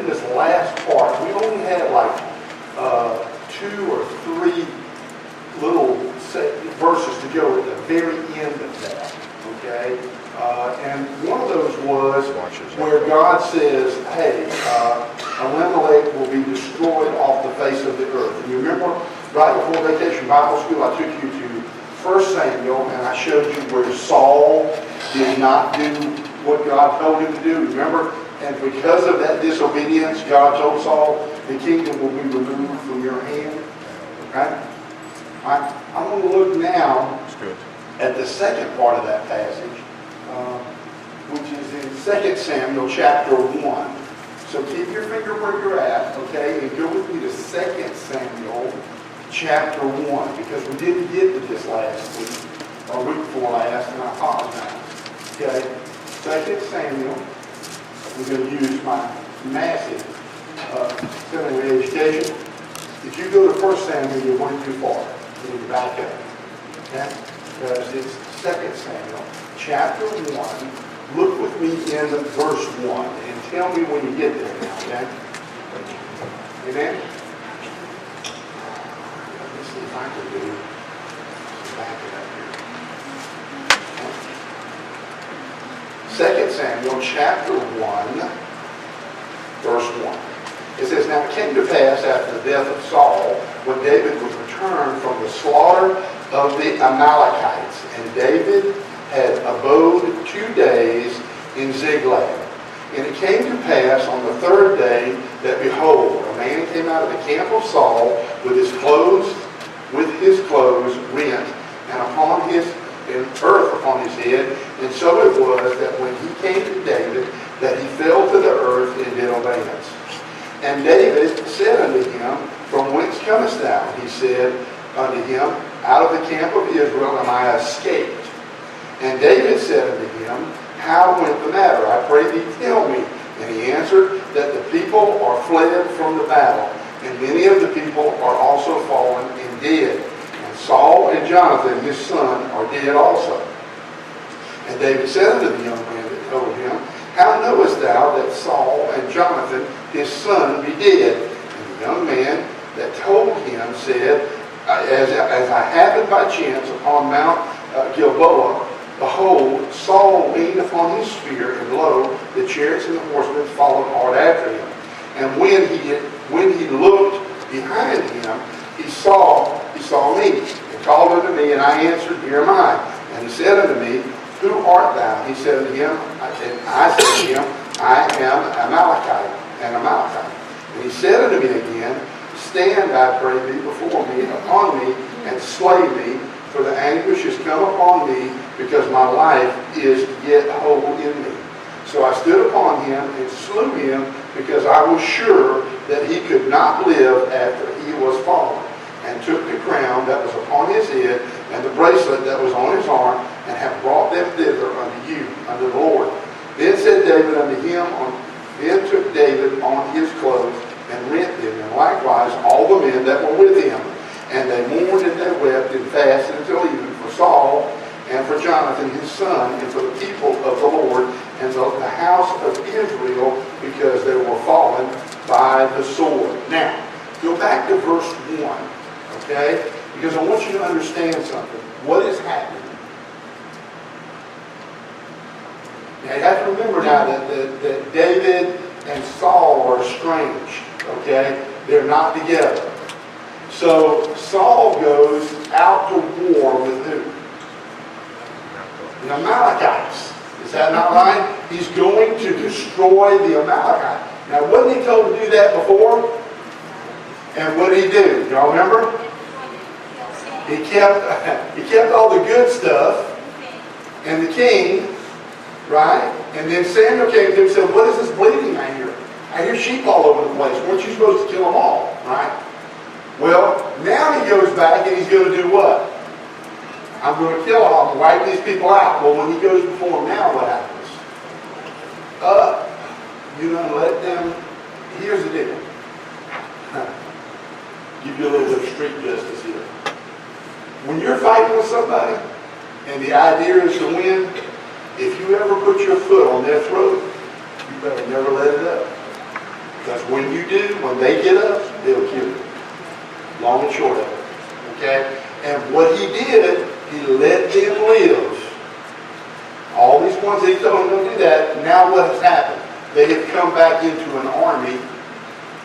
in this last part, we only had like 2 or 3 little verses to go at the very end of that, okay? And one of those was where God says, hey, Elimelech will be destroyed off the face of the earth. And you remember, right before Vacation Bible School, I took you to 1 Samuel, and I showed you where Saul did not do what God told him to do. Remember? And because of that disobedience, God told Saul, the kingdom will be removed from your hand. Okay? I'm going to look now at the second part of that passage, which is in 2 Samuel chapter 1. So keep your finger where you're at, okay, and go with me to 2 Samuel chapter 1, because we didn't get to this last week, or week before last, and I apologize. Okay, 2 Samuel, I'm going to use my massive seminary education. If you go to 1 Samuel, you're going too far. You need to back up. Okay? Because it's 2 Samuel, chapter 1. Look with me in verse 1 and tell me when you get there now, okay? Amen? Let me see if I can do back it up here. 2 Samuel, chapter 1, verse 1. It says, now it came to pass after the death of Saul, when David was returned from the slaughter of the Amalekites, and David had abode 2 days in Ziklag. And it came to pass on the 3rd day that, behold, a man came out of the camp of Saul with his clothes rent, and earth upon his head. And so it was that when he came to David, that he fell to the earth in did obeisance. And David said unto him, from whence comest thou? And he said unto him, out of the camp of Israel am I escaped. And David said unto him, how went the matter? I pray thee, tell me. And he answered, that the people are fled from the battle, and many of the people are also fallen and dead. And Saul and Jonathan his son are dead also. And David said unto the young man that told him, how knowest thou that Saul and Jonathan his son be dead? And the young man that told him said, as I happened by chance upon Mount Gilboa, behold, Saul leaned upon his spear, and lo, the chariots and the horsemen followed hard after him. And when he looked behind him, he saw me, and called unto me, and I answered, here am I. And he said unto me, who art thou? He said unto him, and I said to him, I am an Amalekite. And he said unto me again, stand, I pray thee, before me, upon me, and slay me, for the anguish is come upon me, because my life is yet whole in me. So I stood upon him and slew him, because I was sure that he could not live after he was fallen, and took the crown that was upon his head, and the bracelet that was on his arm, and have brought them thither unto you, unto the Lord. Then said David unto him, then took David on his clothes, and rent them, and likewise all the men that were with him. And they mourned and they wept and fasted until even for Saul, and for Jonathan his son, and for the people of the Lord, and the house of Israel, because they were fallen by the sword. Now, go back to verse 1, okay? Because I want you to understand something. What is happening? Now, you have to remember now that David and Saul are estranged, okay? They're not together. So Saul goes out to war with who? The Amalekites. Is that not right? He's going to destroy the Amalekites. Now, wasn't he told to do that before? And what did he do? Y'all remember? He kept all the good stuff and the king, right? And then Samuel came to him and said, what is this bleeding I hear? I hear sheep all over the place. Weren't you supposed to kill them all, right? Well, now he goes back and he's going to do what? I'm going to kill them. I'm going to wipe these people out. Well, when he goes before them now, what happens? You're going to let them... Here's the deal. Give you a little bit of street justice here. When you're fighting with somebody and the idea is to win, if you ever put your foot on their throat, you better never let it up. Because when you do, when they get up, they'll kill you. Long and short of it. Okay? And what he did, he let them live. All these ones that he told them to do that, now what has happened? They have come back into an army.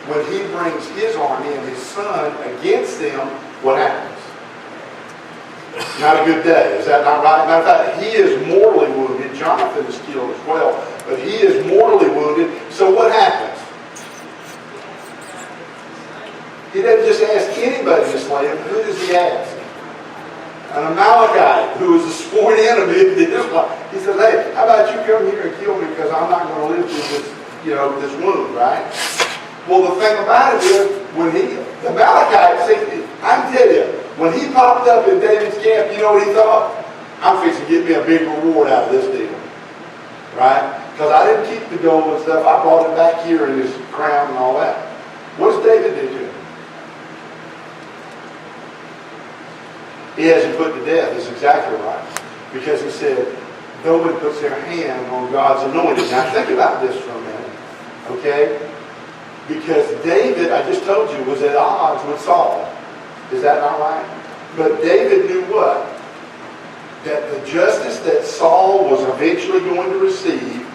When he brings his army and his son against them, what happens? Not a good day. Is that not right? Matter of fact, he is mortally wounded. Jonathan is killed as well. But he is mortally wounded. So what happens? He doesn't just ask anybody to slay him. Who does he ask? An Amalekite who is a sworn enemy of Israel. He says, hey, how about you come here and kill me because I'm not going to live through this, this wound, right? Well, the thing about it is, when the Amalekite, see, I can tell you, when he popped up in David's camp, you know what he thought? I'm fixing to get me a big reward out of this deal. Right? Because I didn't keep the gold and stuff. I brought it back here in his crown and all that. What does David do to him? He has him put to death. That's exactly right. Because he said, nobody puts their hand on God's anointed. Now think about this for a minute. Okay? Because David, I just told you, was at odds with Saul. Is that not right? But David knew what? That the justice that Saul was eventually going to receive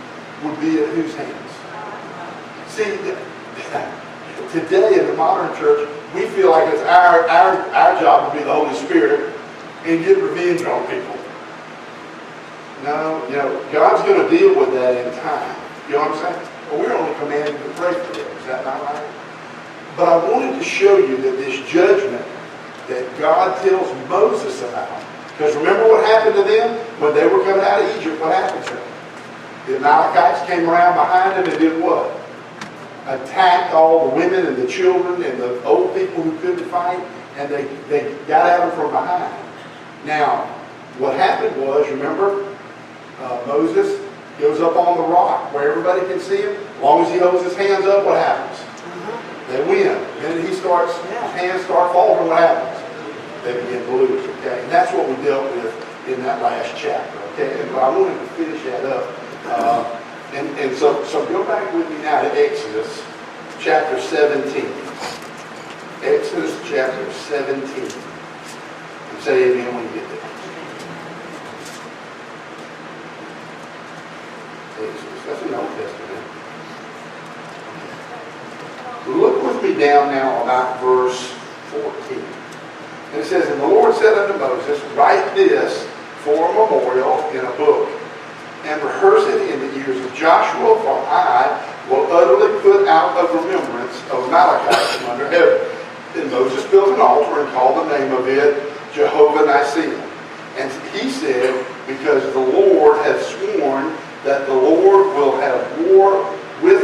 would be at whose hands? See, today in the modern church, we feel like it's our job to be the Holy Spirit and get revenge on people. No, God's going to deal with that in time. You know what I'm saying? Well, we're only commanded to pray for them. Is that not right? But I wanted to show you that this judgment that God tells Moses about, because remember what happened to them when they were coming out of Egypt? What happened to them? The Amalekites came around behind them and did what? Attacked all the women and the children and the old people who couldn't fight, and they got at them from behind. Now, what happened was, remember, Moses goes up on the rock where everybody can see him. As long as he holds his hands up, what happens? They win. Then his hands start falling, what happens? They begin to lose, okay? And that's what we dealt with in that last chapter, okay? And I wanted to finish that up. So go back with me now to Exodus chapter 17. Exodus chapter 17. And say amen when you get there. Exodus, that's in the Old Testament. Look with me down now about verse 14. And it says, and the Lord said unto Moses, write this for a memorial in a book, and rehearse it in the ears of Joshua, for I will utterly put out of remembrance of Amalekites from under heaven. Then Moses built an altar and called the name of it Jehovah Nissi. And he said, because the Lord hath sworn that the Lord will have war with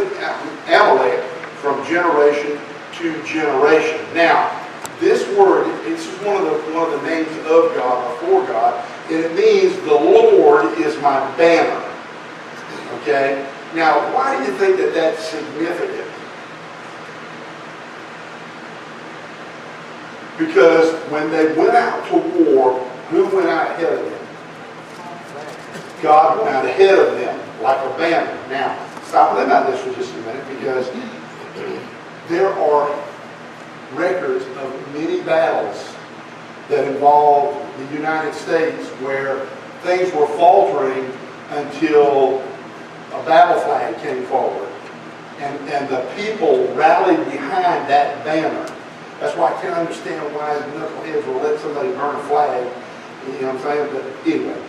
Amalek from generation to generation. Now, this word, it's one of the names of God or for God, and it means the Lord is my banner. Okay? Now, why do you think that that's significant? Because when they went out to war, who went out ahead of them? God went out ahead of them like a banner. Now, stop and think about this for just a minute, because there are records of many battles that involved the United States where things were faltering until a battle flag came forward. And the people rallied behind that banner. That's why I can't understand why the knuckleheads will let somebody burn a flag. You know what I'm saying? But anyway,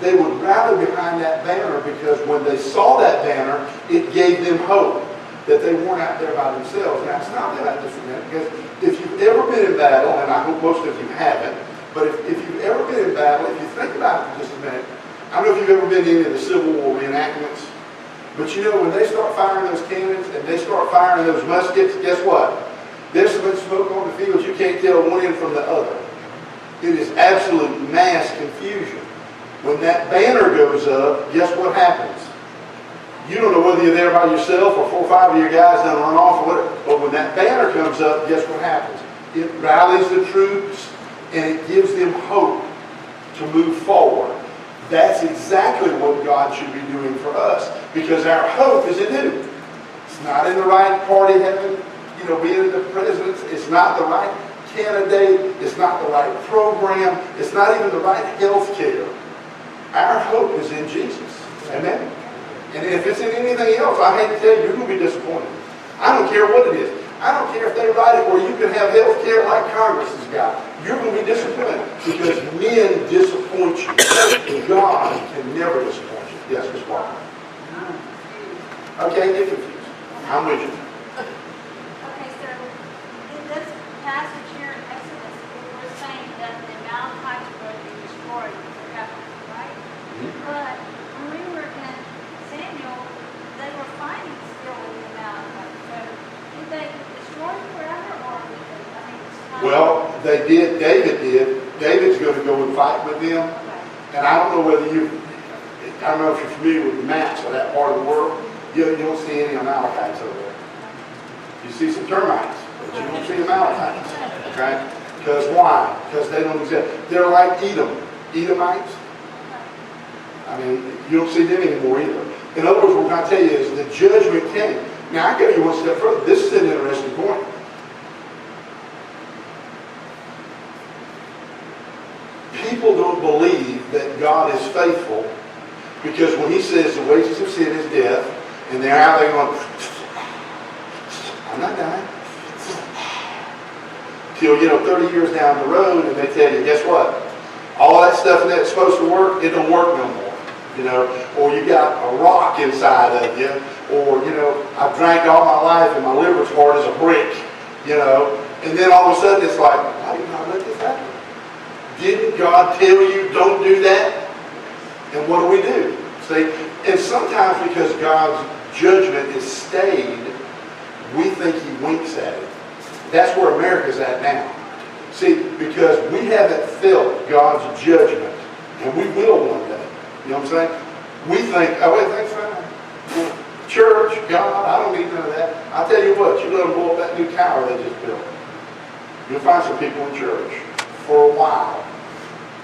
they would rally behind that banner because when they saw that banner, it gave them hope that they weren't out there by themselves. Now, it's not that just a minute, because if you've ever been in battle, and I hope most of you haven't, but if you've ever been in battle, if you think about it for just a minute, I don't know if you've ever been to any of the Civil War reenactments, but you know, when they start firing those cannons and they start firing those muskets, guess what? There's so much smoke on the field you can't tell one end from the other. It is absolute mass confusion. When that banner goes up, guess what happens? You don't know whether you're there by yourself or 4 or 5 of your guys done run off or whatever. But when that banner comes up, guess what happens? It rallies the troops and it gives them hope to move forward. That's exactly what God should be doing for us, because our hope is in who? It's not in the right party heaven, being in the presidents. It's not the right candidate. It's not the right program. It's not even the right health care. Our hope is in Jesus. Amen? And if it's in anything else, I hate to tell you, you're going to be disappointed. I don't care what it is. I don't care if they write it where you can have health care like Congress has got. You're going to be disappointed because men disappoint you. God can never disappoint you. Yes, Ms. Walker. Okay, get confused. I'm with you. Okay, so in this passage here in Exodus, we're saying that the Amalekites were to be destroyed forever, right? But when we were in Samuel, they were fighting still with the Amalekites. So did they destroy them forever, or did they, Well, they did. David did. David's going to go and fight with them. And I don't know whether I don't know if you're familiar with the maps of that part of the world. You don't see any Amalekites over there. You see some termites, but you don't see Amalekites. Okay? Because why? Because they don't exist. They're like Edomites. I mean, you don't see them anymore either. In other words, what I tell you is the judgment came. Now, I go you one step further. This is an interesting point. People don't believe that God is faithful because when he says the wages of sin is death, and they're out there going, I'm not dying. Till, 30 years down the road, and they tell you, guess what? All that stuff that's supposed to work, it don't work no more. Or you got a rock inside of you, or, I've drank all my life and my liver's hard as a brick, and then all of a sudden it's like, why did God let this happen? Didn't God tell you don't do that? And what do? See, and sometimes because God's judgment is stayed, we think he winks at it. That's where America's at now. See, because we haven't felt God's judgment, and we will one day. You know what I'm saying? We think, oh, everything's fine. Church, God, I don't need none of that. I'll tell you what, you let them blow up that new tower they just built. You'll find some people in church for a while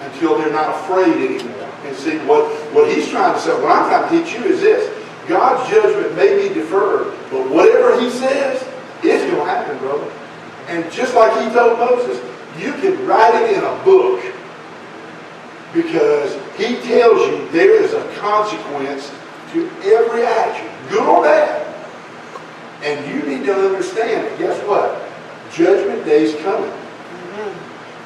until they're not afraid anymore. And see, what he's trying to say, what I'm trying to teach you is this. God's judgment may be deferred, but whatever he says, it's going to happen, brother. And just like he told Moses, you can write it in a book because he tells you there is a consequence to every action, good or bad. And you need to understand that, guess what? Judgment day's coming.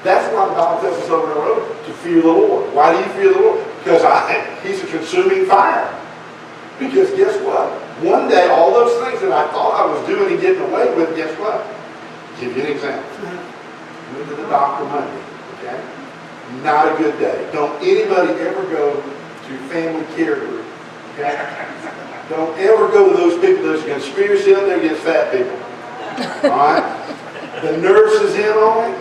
That's why the Bible tells us over the road to fear the Lord. Why do you fear the Lord? Because he's a consuming fire. Because guess what? One day, all those things that I thought I was doing and getting away with, guess what? I'll give you an example. Went to the doctor Monday, okay? Not a good day. Don't anybody ever go to family care group, okay? Don't ever go to those people. There's a conspiracy out there against fat people. All right? The nurse is in on it.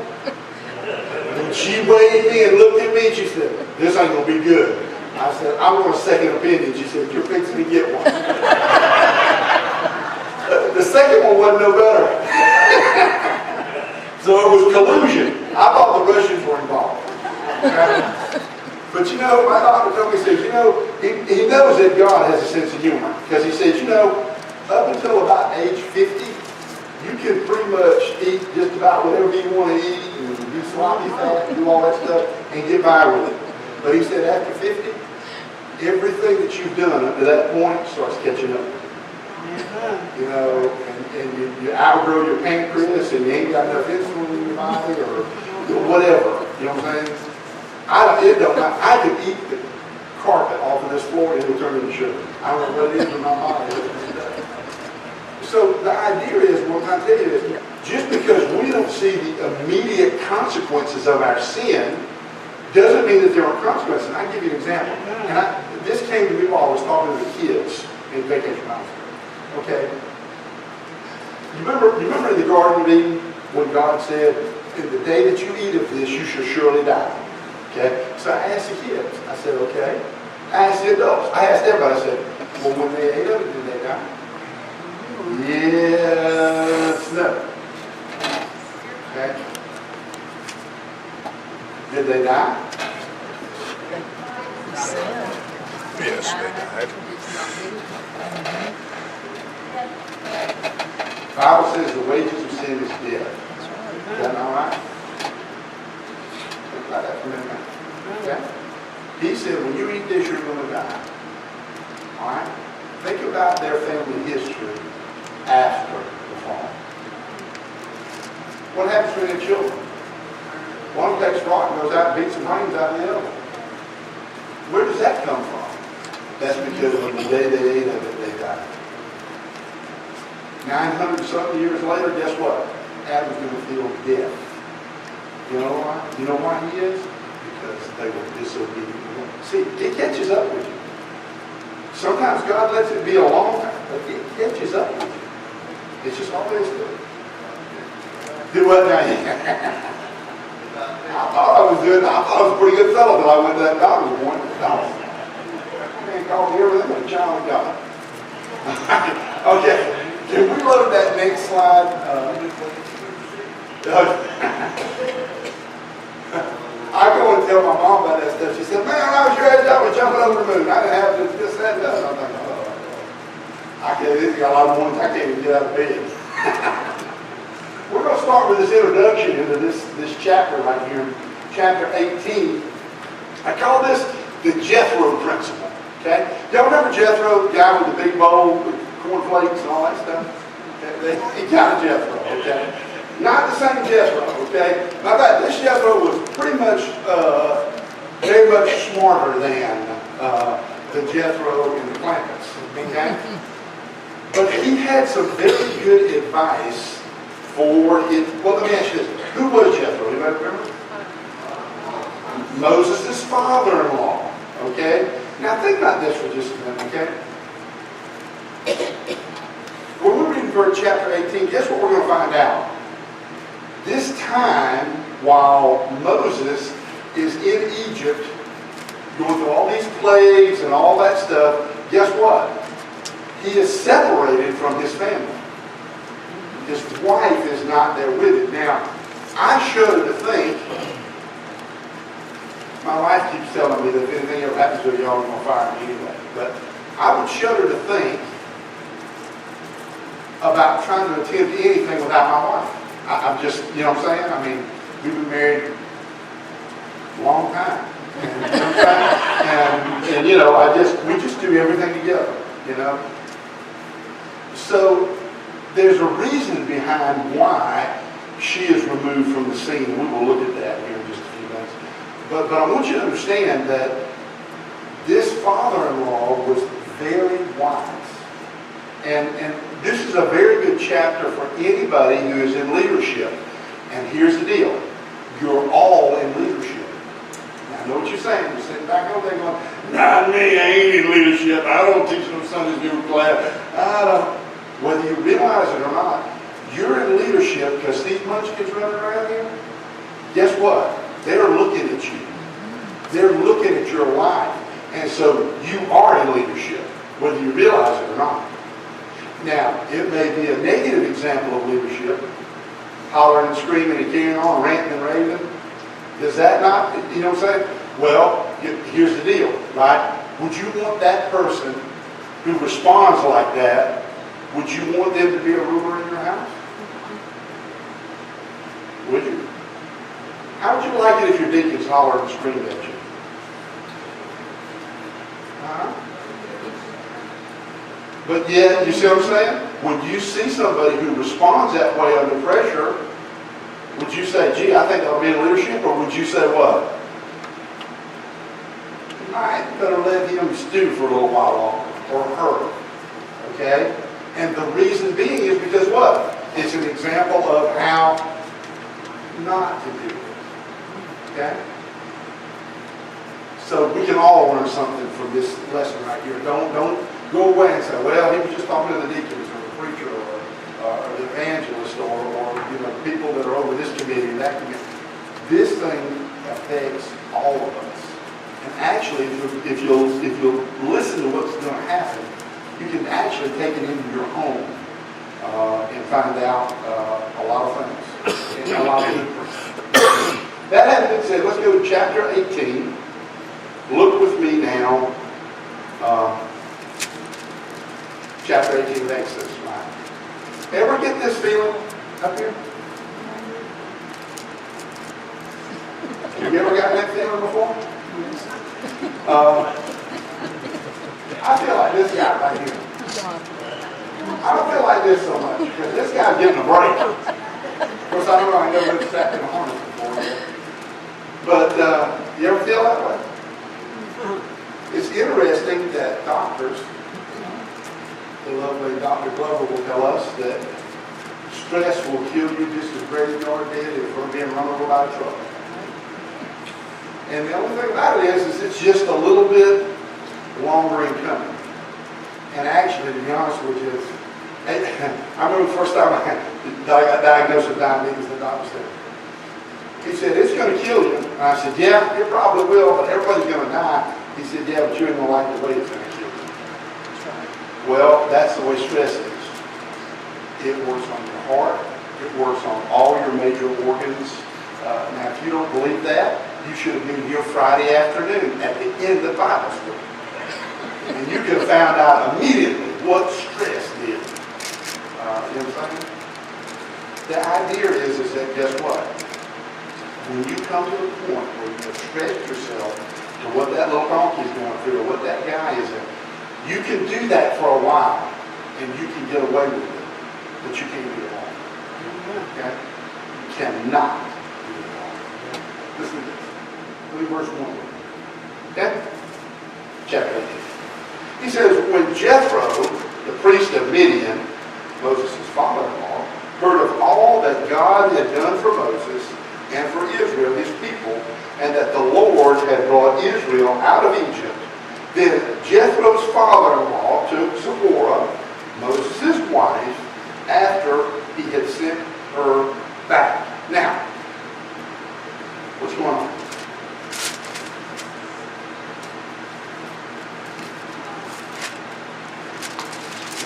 And she waved me and looked at me and she said, this ain't going to be good. I said, I want a second opinion. She said, you're fixing to get one. The second one wasn't no better. So it was collusion. I thought the Russians were involved. Okay? But my doctor told me, he says, he knows that God has a sense of humor. Because he says, up until about age 50, you can pretty much eat just about whatever you want to eat and do sloppy fat and do all that stuff and get by with it. But he said after 50, everything that you've done up to that point starts catching up. And you outgrow your pancreas and you ain't got enough insulin in your body or whatever. You know what I'm saying? It don't matter. I could eat the carpet off of this floor and it'll turn into sugar. I don't know what it is in my body. So the idea is, what I'm trying to tell you is, just because we don't see the immediate consequences of our sin, doesn't mean that there aren't consequences. And I'll give you an example. And this came to me while I was talking to the kids in vacation house. Okay? You remember in the Garden of Eden when God said, in the day that you eat of this, you shall surely die. Okay? So I asked the kids. I said, okay. I asked the adults. I asked everybody. I said, well, when they ate of it, did they die? Yes, no. Okay. Did they die? Yes, they died. Bible says the wages of sin is death. Is that all right? Think about that for a minute. Okay? He said, when you eat this, you're going to die. All right? Think about their family history after the fall. What happens to their children? One takes a rock and goes out and beats some brains out of the other. Where does that come from? That's because on the day they ate of it, they died. 900-something years later, guess what? Adam's going to feel death. You know why? You know why he is? Because they were disobedient. See, it catches up with you. Sometimes God lets it be a long time, but it catches up with you. It's just always good. Do what now? I thought I was good. I thought I was a pretty good fellow until I went to that doctor's appointment. Man called me everything but a child of God. Okay, can we load that next slide? I go and tell my mom about that stuff. She said, man, I was your age, I was jumping over the moon. I didn't have this, that, and that. I'm thinking, I can't, this got a lot of mornings I can't even get out of bed. We're going to start with this introduction into this chapter right here, chapter 18. I call this the Jethro principle. Okay? Y'all remember Jethro, the guy with the big bowl with cornflakes and all that stuff? Okay? He kind of Jethro, okay? Not the same Jethro, okay? Matter of fact, this Jethro was pretty much, very much smarter than the Jethro in the Clampets, okay? But he had some very good advice for his, well, let me ask you this. Who was Jethro? Anybody remember? Moses' father-in-law, okay? Now think about this for just a minute, okay? When we're reading verse chapter 18, guess what we're going to find out? This time, while Moses is in Egypt, going through all these plagues and all that stuff, guess what? He is separated from his family. His wife is not there with him. Now, I shudder to think, my wife keeps telling me that if anything ever happens to y'all, you're going to fire me anyway. But I would shudder to think about trying to attempt anything without my wife. I'm just, you know what I'm saying? I mean, we've been married a long time. And, you know what I'm saying? And you know, we just do everything together, you know? So, there's a reason behind why she is removed from the scene. We will look at that here in just a few minutes. But I want you to understand that this father-in-law was very wise. And this is a very good chapter for anybody who is in leadership. And here's the deal. You're all in leadership. Now, I know what you're saying. You're sitting back over there going, not me, I ain't in leadership. I don't teach no Sunday school class. I don't. Whether you realize it or not, you're in leadership because these munchkins running around here, guess what? They're looking at you. They're looking at your life. And so you are in leadership, whether you realize it or not. Now, it may be a negative example of leadership, hollering and screaming and carrying on, ranting and raving. Does that not, you know what I'm saying? Well, here's the deal, right? Would you want that person who responds like that, would you want them to be a ruler in your house? Would you? How would you like it if your deacons hollered and screamed at you? But yet, you see what I'm saying? When you see somebody who responds that way under pressure, would you say, gee, I think I'll be in leadership? Or would you say what? I better let him stew for a little while longer, or her. Okay? And the reason being is because what? It's an example of how not to do it. Okay? So we can all learn something from this lesson right here. Don't go away and say, well, he was just talking to the deacons or the preacher or the evangelist or you know, people that are over this committee and that committee. This thing affects all of us. And actually, if you'll listen to what's going to happen, you can actually take it into your home and find out a lot of things and a lot of difference. That having been said, let's go to chapter 18. Look with me now. Chapter 18 of Exodus, right? Ever get this feeling up here? Have you ever gotten that feeling before? I feel like this guy right here. I don't feel like this so much because this guy's getting a break. Of course, I don't know. I never looked back in the harness before yet. But you ever feel that way? It's interesting that doctors, the lovely Dr. Glover will tell us that stress will kill you just as graveyard did if we're being run over by a truck. And the only thing about it is it's just a little bit longer in coming. And actually, to be honest with you, I remember the first time I got diagnosed with diabetes, the doctor said, he said, it's going to kill you. And I said, yeah, it probably will, but everybody's going to die. He said, yeah, but you ain't going to like the way it's going to kill you. That's right. Well, that's the way stress is. It works on your heart. It works on all your major organs. Now, if you don't believe that, you should have been here Friday afternoon at the end of Bible school. And you could have found out immediately what stress did. You know what I'm saying? The idea is that guess what? When you come to the point where you have stressed yourself to what that little donkey is going through or what that guy is in, you can do that for a while and you can get away with it, but you can't do it all. Okay? You cannot do it all. Listen to this. Read verse 1. Okay? Chapter 8. He says, when Jethro, the priest of Midian, Moses' father-in-law, heard of all that God had done for Moses and for Israel, his people, and that the Lord had brought Israel out of Egypt, then Jethro's father-in-law took Zipporah, Moses' wife, after he had sent her back. Now, what's going on?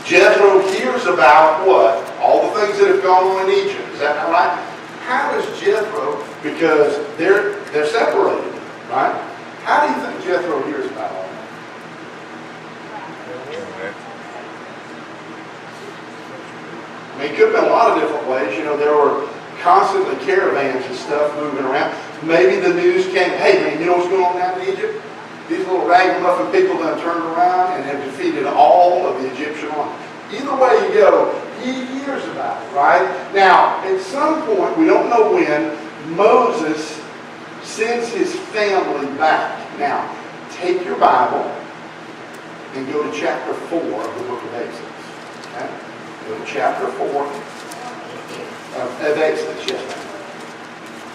Jethro hears about what? All the things that have gone on in Egypt. Is that not right? How does Jethro, because they're separated, right? How do you think Jethro hears about all that? I mean, it could have been a lot of different ways. You know, there were constantly caravans and stuff moving around. Maybe the news came, hey man, you know what's going on down in Egypt? These little ragamuffin people done turned around and have defeated all of the Egyptian army. Either way you go, he hears about it, right? Now, at some point, we don't know when, Moses sends his family back. Now, take your Bible and go to chapter 4 of the book of Exodus. Okay? Go to chapter 4 of Exodus, yes ma'am.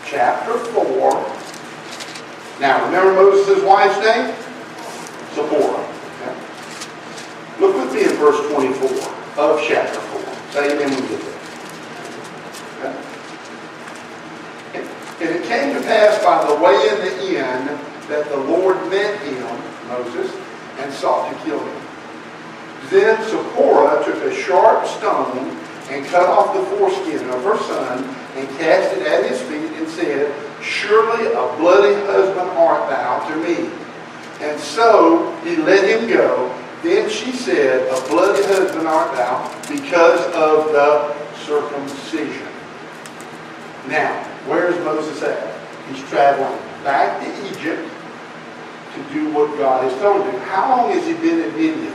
Chapter 4. Now, remember Moses' wife's name? Zipporah. Okay? Look with me in verse 24 of chapter 4. Say amen when you get there. Okay? And it came to pass by the way in the inn that the Lord met him, Moses, and sought to kill him. Then Zipporah took a sharp stone and cut off the foreskin of her son and cast it at his feet and said, surely a bloody husband art thou to me. And so he let him go. Then she said, a bloody husband art thou because of the circumcision. Now, where is Moses at? He's traveling back to Egypt to do what God has told him. How long has he been in Midian?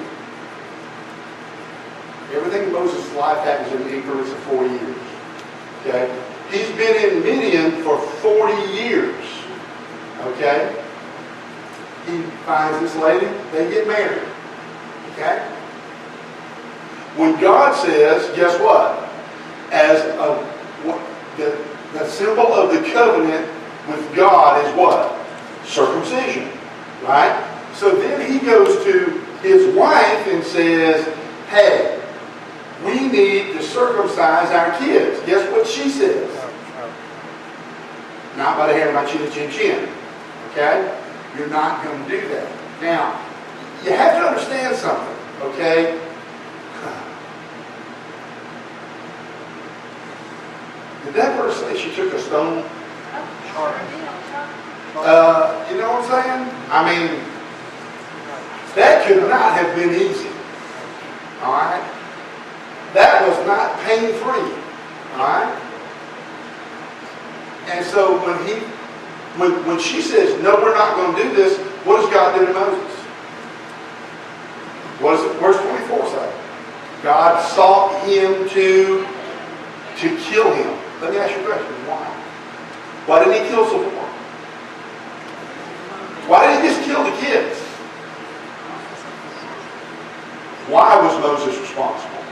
Everything in Moses' life happens in increments of 4 years. Okay? He's been in Midian for 40 years. Okay? He finds this lady, they get married. Okay? When God says, guess what? As the symbol of the covenant with God is what? Circumcision. Right? So then he goes to his wife and says, hey, we need to circumcise our kids. Guess what she says? Not by the hair of my chin, chin, chin. Okay? You're not going to do that. Now, you have to understand something. Okay? Did that verse say she took a stone? You know what I'm saying? I mean, that could not have been easy. Alright? That was was not pain-free. All right? And so when she says, no, we're not going to do this, what does God do to Moses? What does verse 24 say? God sought him to kill him. Let me ask you a question. Why? Why didn't he kill Zipporah? Why didn't he just kill the kids? Why was Moses responsible?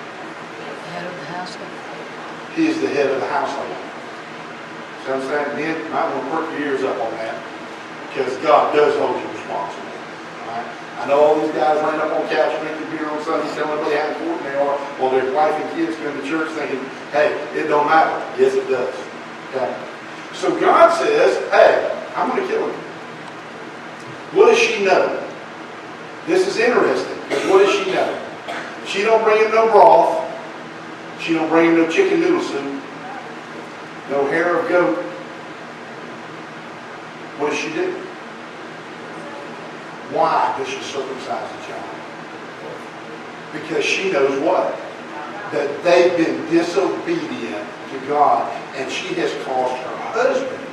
Head of the household. He is the head of the household. So I'm saying, men, you might want to perk your ears up on that, because God does hold you responsible. All right? I know all these guys laying up on couch drinking beer on Sunday telling everybody how important they are, while their wife and kids come to church thinking, hey, it don't matter. Yes, it does. Okay? So God says, hey, I'm going to kill him. What does she know? This is interesting, because what does she know? She don't bring him no broth. She don't bring him no chicken noodle soup. No hair of goat. What does she do? Why does she circumcise the child? Because she knows what? That they've been disobedient to God, and she has caused her husband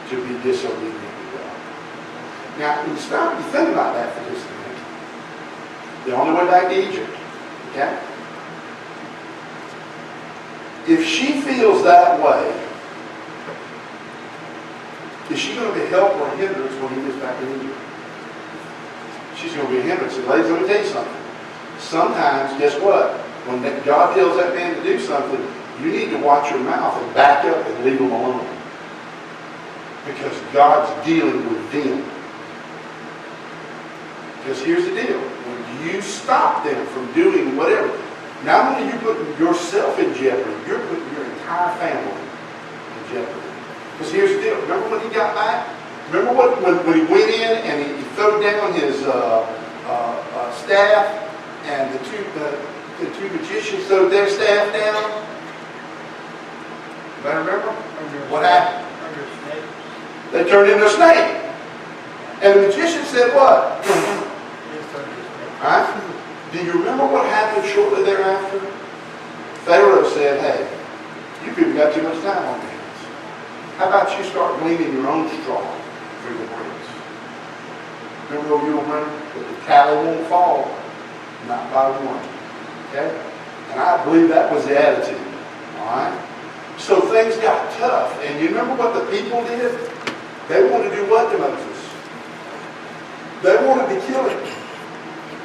to be disobedient to God. Now, you stop and think about that for just a minute. They're on their way back to Egypt. Okay? If she feels that way, is she going to be a help or a hindrance when he gets back in Egypt? She's going to be a hindrance. And ladies, let me tell you something. Sometimes, guess what? When God tells that man to do something, you need to watch your mouth and back up and leave him alone. Because God's dealing with them. Because here's the deal. When you stop them from doing whatever, not only are you putting yourself in jeopardy, you're putting your entire family in jeopardy. Because here's the deal. Remember when he got back? Remember when he went in and he threw down his staff, and the two magicians threw their staff down? Anybody remember? What happened? They turned into a snake. And the magician said what? Right? Do you remember what happened shortly thereafter? Pharaoh said, hey, you people got too much time on your hands. How about you start gleaning your own straw through the bricks? Remember what you will remember? That the tally won't fall, not by one. Okay? And I believe that was the attitude. Alright? So things got tough. And you remember what the people did? They wanted to do what to Moses? They wanted to kill him.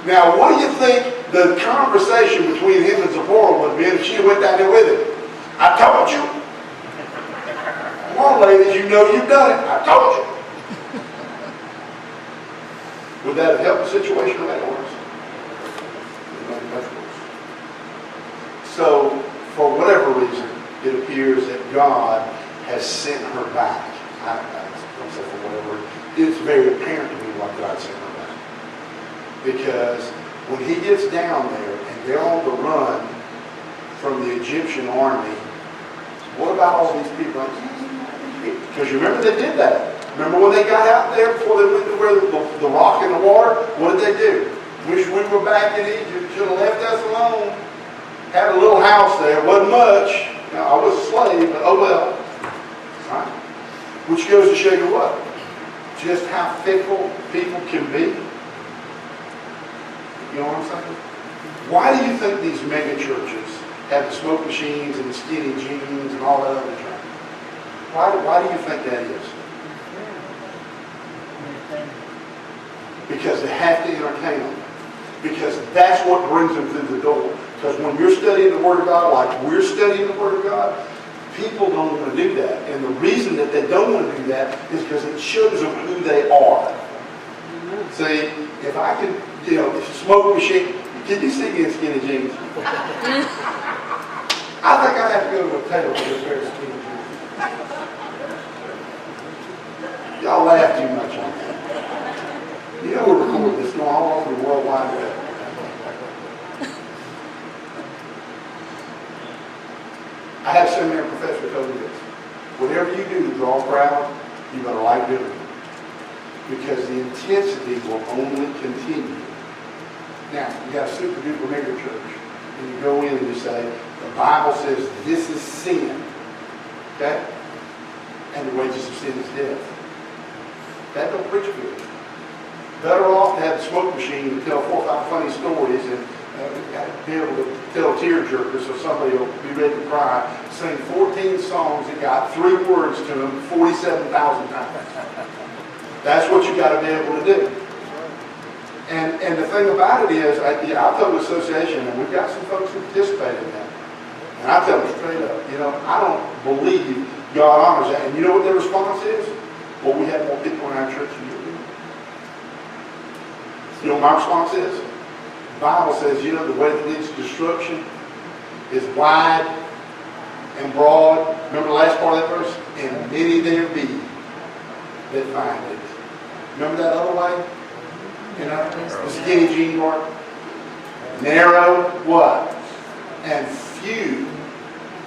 Now, what do you think the conversation between him and Zipporah would have been if she went down there with him? I told you. Come on, ladies, you know you've done it. I told you. Would that have helped the situation or made it worse? So, for whatever reason, it appears that God has sent her back. I don't say for whatever. It's very apparent to me why God sent her back. Because when he gets down there and they're on the run from the Egyptian army, what about all these people? Because you remember they did that. Remember when they got out there before they went to where the rock in the water? What did they do? Wish we were back in Egypt. Should have left us alone. Had a little house there. Wasn't much. Now, I was a slave, but oh well. Right? Which goes to show you what? Just how fickle people can be. You know what I'm saying? Why do you think these mega churches have the smoke machines and the skinny jeans and all that other junk? Why do you think that is? Because they have to entertain them. Because that's what brings them through the door. Because when you're studying the Word of God, like we're studying the Word of God, people don't want to do that. And the reason that they don't want to do that is because it shows them who they are. See, if I can, smoke machine, did you see me in skinny jeans? I think I'd have to go to a tailor for this pair of skinny jeans. Y'all laugh too much on that. You know we're recording this going all over the World Wide Web. I had a seminary professor tell me this. Whatever you do to draw a crowd, you better like doing it. Because the intensity will only continue. Now, you got a super duper mega church. and you go in and you say, the Bible says this is sin. Okay? And the wages of sin is death. That don't preach good. Better off to have the smoke machine to tell 4 or 5 funny stories and be able to tell a tearjerker so somebody will be ready to cry. Sing 14 songs that got 3 words to them 47,000 times. That's what you got to be able to do. And the thing about it is, I've told the association, and we've got some folks who participate in that. And I tell them straight up, I don't believe God honors that. And you know what their response is? Well, we have more people in our church than you do. You know what my response is? The Bible says, the way that leads to destruction is wide and broad. Remember the last part of that verse? And many there be that find it. Remember that other way? The skinny jean part? Narrow what? And few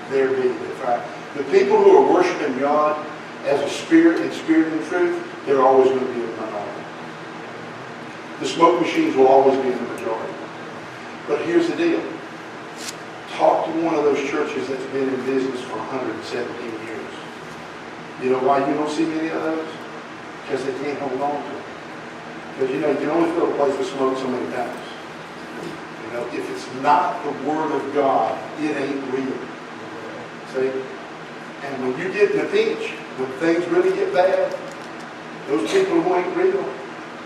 there be that find it. The people who are worshiping God as a spirit and truth, they're always going to be a minority. The smoke machines will always be in the majority. But here's the deal. Talk to one of those churches that's been in business for 117 years. You know why you don't see many of those? Because they can't hold on to it. Because you can only fill a place with smoke so many times. If it's not the Word of God, it ain't real. See? And when you get in a pinch, when things really get bad, those people who ain't real,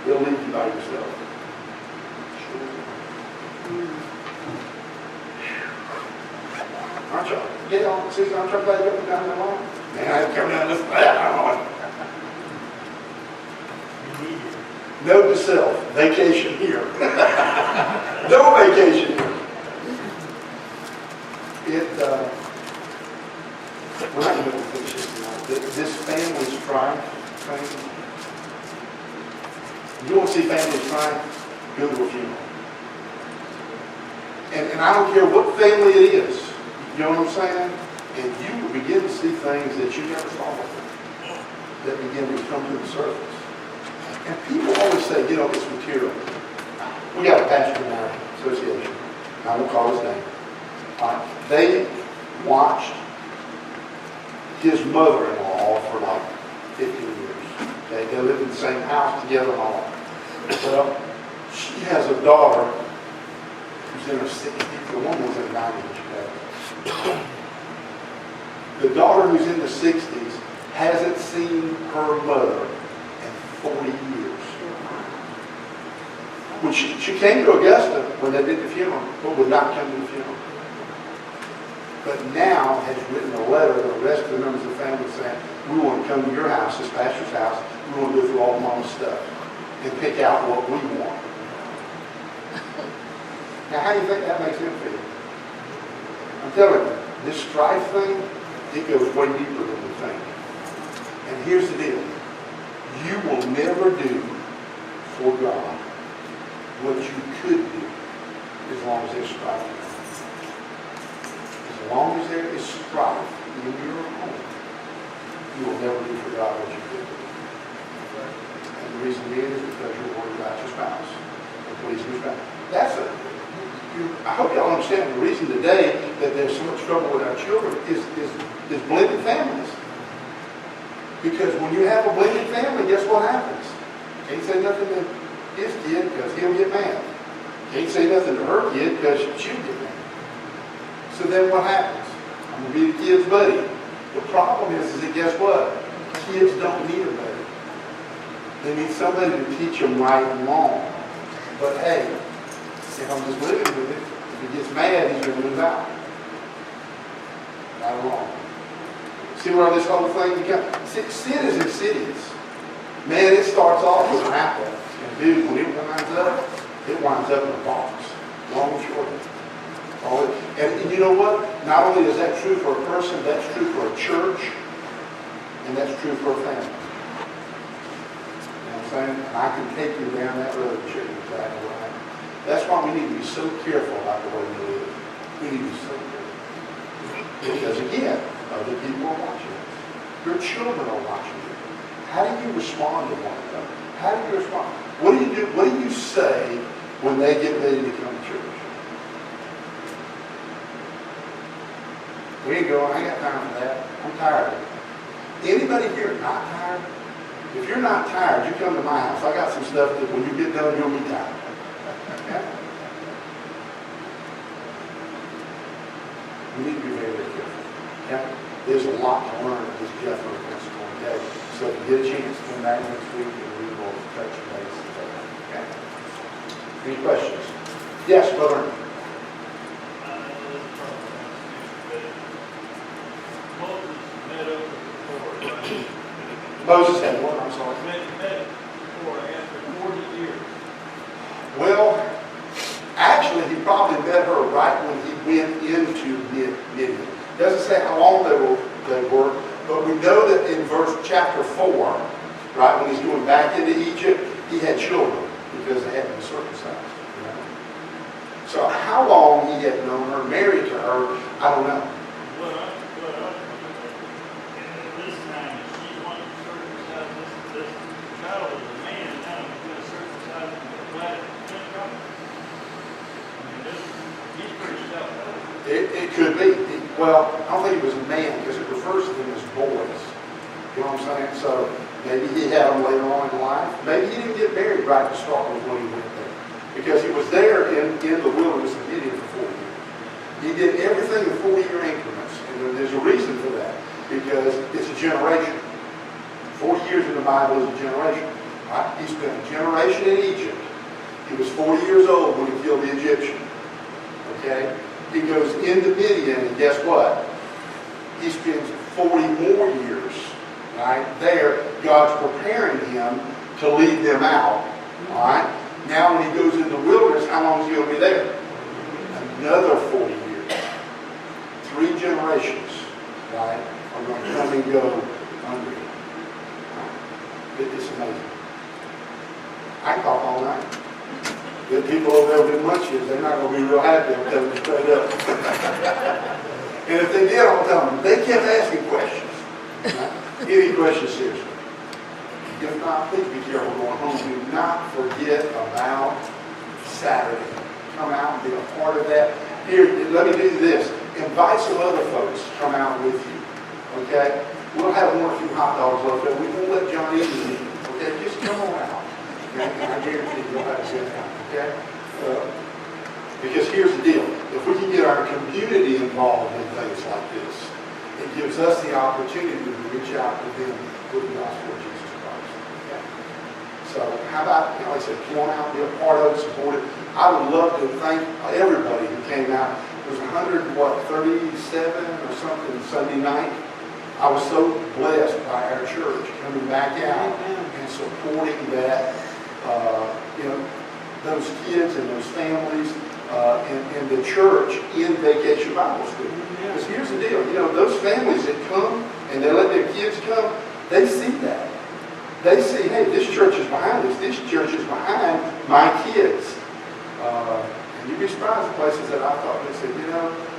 they'll leave you by yourself. Aren't y'all? Get on, Susan, aren't y'all glad you're coming down that long? Man, I ain't coming down this flat. I don't know. Note to self, vacation here. No vacation here. We're not going to finish this tonight. This family strife thing. You want to see family strife? Go to a funeral. And I don't care what family it is. You know what I'm saying? And you will begin to see things that you never thought of that begin to come to the surface. And people always say, it's material. We got a pastor in our association. I won't call his name. They watched his mother-in-law for like 15 years. Okay? They lived in the same house together and all. Well, she has a daughter who's in her 60s. The woman was in her 90s. The daughter who's in the 60s hasn't seen her mother in 40 years. When she came to Augusta when they did the funeral, but would not come to the funeral. But now has written a letter to the rest of the members of the family saying, we want to come to your house, this pastor's house, we want to go through all Mama's stuff and pick out what we want. Now, how do you think that makes them feel? I'm telling you, this strife thing, it goes way deeper than we think. And here's the deal. You will never do for God what you could do as long as there's strife. As long as there is strife in your home, you will never do for God what you could do. And the reason being is because you're worried about your spouse and pleasing your spouse. I hope y'all understand the reason today that there's so much trouble with our children is blended families. Because when you have a blended family, guess what happens? Can't say nothing to his kid because he'll get mad. Can't say nothing to her kid because she'll get mad. So then what happens? I'm going to be the kid's buddy. The problem is that guess what? Kids don't need a buddy. They need somebody to teach them right and wrong. But hey, if I'm just living with it, if he gets mad, he's going to move out. Right or wrong. See where this whole thing becomes? Sin is insidious. Man, it starts off with an apple. And dude, when it winds up in a box. Long and short. And you know what? Not only is that true for a person, that's true for a church, and that's true for a family. You know what I'm saying? And I can take you down that road and show you exactly what happened. That's why we need to be so careful about the way we live. We need to be so careful. Because again, other people are watching us. Your children are watching you. How do you respond to one another? How do you respond? What do you do? What do you say when they get ready to come to church? We ain't going, I ain't got time for that. I'm tired. Anybody here not tired? If you're not tired, you come to my house. I got some stuff that when you get done, you'll be tired. Okay? We need to be very, very careful. Okay? There's a lot to learn at this Jethro principle. Okay? So if you get a chance, come back next week and we will touch base. Okay? Any questions? Yes, Brother. Moses had what? I'm sorry. Met before after 40 years. Well, actually, he probably met her right when he went into Midian. Doesn't say how long they were, but we know that in chapter 4, right, when he's going back into Egypt, he had children because they had been circumcised. You know? So how long he had known her, married to her, I don't know. This time, she wanted to circumcise this child as a man, now he's going to circumcise him with a flat Gentile. I mean, he's pretty self-help. It could be. Well, I don't think he was a man because it refers to them as boys. You know what I'm saying? So maybe he had them later on in life. Maybe he didn't get married right to start with when he went there. Because he was there in the wilderness of Midian for 4 years. He did everything in 4-year increments. And there's a reason for that. Because it's a generation. 40 years in the Bible is a generation. Right? He spent a generation in Egypt. He was 40 years old when he killed the Egyptian. Okay? He goes into Midian, and guess what? He spends 40 more years, right, there. God's preparing him to lead them out, all right? Now when he goes into the wilderness, how long is he going to be there? Another 40 years. 3 generations, right, are going to come and go under him. Right? It's amazing. I can talk all night. The people over there with munchies, they're not going to be real happy. I'm telling you straight up. And if they did, I'll tell them. They kept asking questions. Right? Any questions, seriously? If not, please be careful going home. Do not forget about Saturday. Come out and be a part of that. Here, let me do this. Invite some other folks to come out with you. Okay? We'll have 1 or 2 hot dogs left over. We won't let John eat them. Okay? Just come on out. And I guarantee you'll have a good time. Okay? Because here's the deal. If we can get our community involved in things like this, it gives us the opportunity to reach out to them with the gospel of Jesus Christ. Okay? So how about, like I said, come on out, be a part of it, support it. I would love to thank everybody who came out. There was 137 or something Sunday night. I was so blessed by our church coming back out and supporting that, those kids and those families and the church in Vacation Bible School. Because here's the deal, those families that come and they let their kids come, they see that. They see, hey, this church is behind us. This church is behind my kids. And you'd be surprised at places that I thought, they said,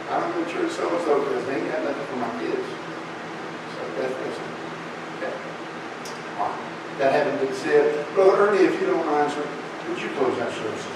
I don't go to church so-and-so because they ain't got nothing for my kids. So that's okay. All right. That having been said, Brother Ernie, if you don't mind, sir, would you close our services?